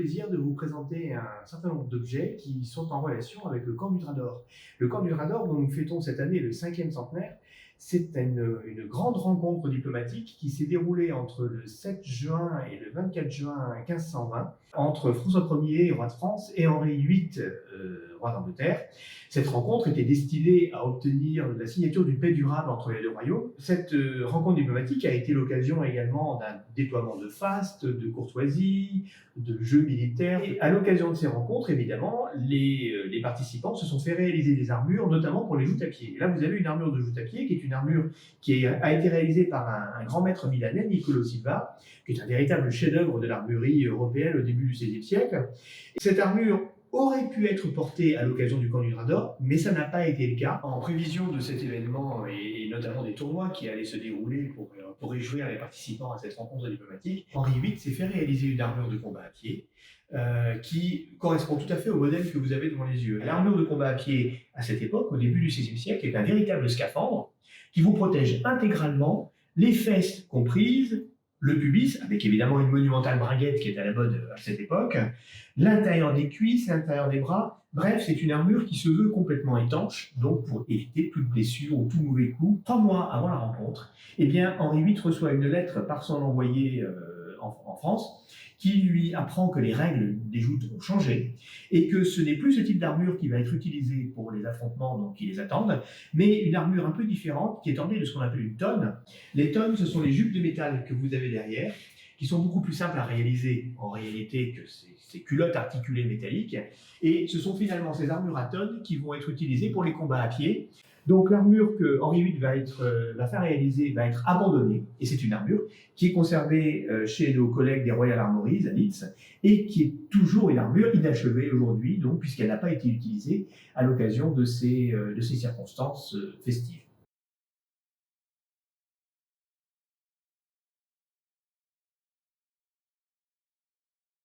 plaisir de vous présenter un certain nombre d'objets qui sont en relation avec le camp du Drap d'Or. Le camp du Drap d'Or, dont nous fêtons cette année le 5e centenaire, c'est une grande rencontre diplomatique qui s'est déroulée entre le 7 juin et le 24 juin 1520 entre François Ier, roi de France, et Henri VIII, roi d'Angleterre. Cette rencontre était destinée à obtenir la signature d'une paix durable entre les deux royaumes. Cette rencontre diplomatique a été l'occasion également d'un déploiement de fastes, de courtoisie, de jeux militaires. Et à l'occasion de ces rencontres, évidemment, les participants se sont fait réaliser des armures, notamment pour les joutes à pied. Et là, vous avez une armure de joute à pied, qui est une armure qui a été réalisée par un grand maître milanais, Niccolò Silva, qui est un véritable chef-d'œuvre de l'armurerie européenne au début du XVIe siècle. Et cette armure aurait pu être portée à l'occasion du camp du Drap d'Or, mais ça n'a pas été le cas. En prévision de cet événement et notamment des tournois qui allaient se dérouler pour réjouir les participants à cette rencontre diplomatique, Henri VIII s'est fait réaliser une armure de combat à pied qui correspond tout à fait au modèle que vous avez devant les yeux. L'armure de combat à pied à cette époque, au début du XVIe siècle, est un véritable scaphandre qui vous protège intégralement, les fesses comprises, le pubis, avec évidemment une monumentale bringuette qui est à la mode à cette époque, l'intérieur des cuisses, l'intérieur des bras. Bref, c'est une armure qui se veut complètement étanche, donc pour éviter toute blessure ou tout mauvais coup. 3 mois avant la rencontre, eh bien, Henri VIII reçoit une lettre par son envoyé en France, qui lui apprend que les règles des joutes ont changé et que ce n'est plus ce type d'armure qui va être utilisé pour les affrontements donc, qui les attendent, mais une armure un peu différente qui est ornée de ce qu'on appelle une tonne. Les tonnes, ce sont les jupes de métal que vous avez derrière, qui sont beaucoup plus simples à réaliser en réalité que ces culottes articulées métalliques. Et ce sont finalement ces armures à tonnes qui vont être utilisées pour les combats à pied. Donc l'armure que Henri VIII va faire réaliser va être abandonnée, et c'est une armure qui est conservée chez nos collègues des Royal Armouries à Leeds, et qui est toujours une armure inachevée aujourd'hui, donc puisqu'elle n'a pas été utilisée à l'occasion de ces circonstances festives.